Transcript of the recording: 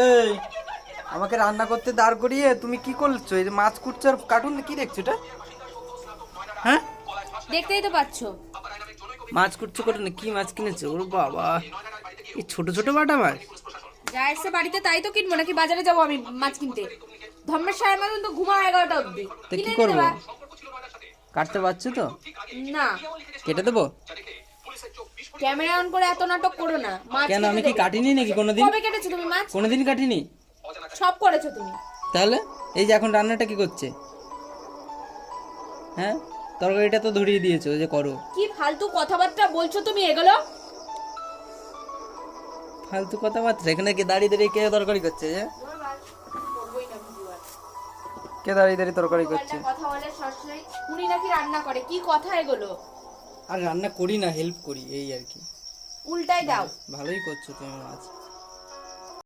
এই আমাকে রান্না করতে দাঁড় করিয়ে তুমি কি করছো? এই যে মাছ কুটছো আর কার্টুন কি দেখছো এটা? হ্যাঁ, দেখতেই তো পাচ্ছো। মাছ কুটছো কার্টুনে, কি মাছ কিনেছো? ওর বাবা, এই ছোট ছোট বাটা মাছ। যা এসছে বাড়িতে তাই তো কিনবো, নাকি বাজারে যাবো আমি মাছ কিনতে? ধর্মের সাহেব মতন তো ঘুমাও 11টা অব্দি। তা কি কিনে এনে করবো? দেবা। কাটতে পারছো তো? না, কেটে দেবো? ক্যামেরা অন করে এত নাটক করো না। মাছ কেন, কেটে আমি কি দেবে। কাটিনি নাকি কোনোদিন? কবে কেটেছো তুমি মাছ? কোনোদিন কাটিনি। সব করেছো তুমি। তাহলে এই যে এখন রান্নাটা কি করছে? হ্যাঁ, তরকারিটা তো ধরিয়ে দিয়েছো যে করো। কি ফালতু কথাবার্তা বলছো তুমি এগুলো? ফালতু কথাবার্তা, এখানে কি দাঁড়িয়ে দাঁড়িয়ে কে তরকারি করছে? যে কে দাঁড়িয়ে দাঁড়িয়ে তরকারি করছে? কথা বলে সবসময় উনি নাকি রান্না করে, কি কথা এগুলো? আর রান্না করি না, হেল্প করি এই আর কি। উল্টাই দাও। ভালোই করছো তুমি মাছ।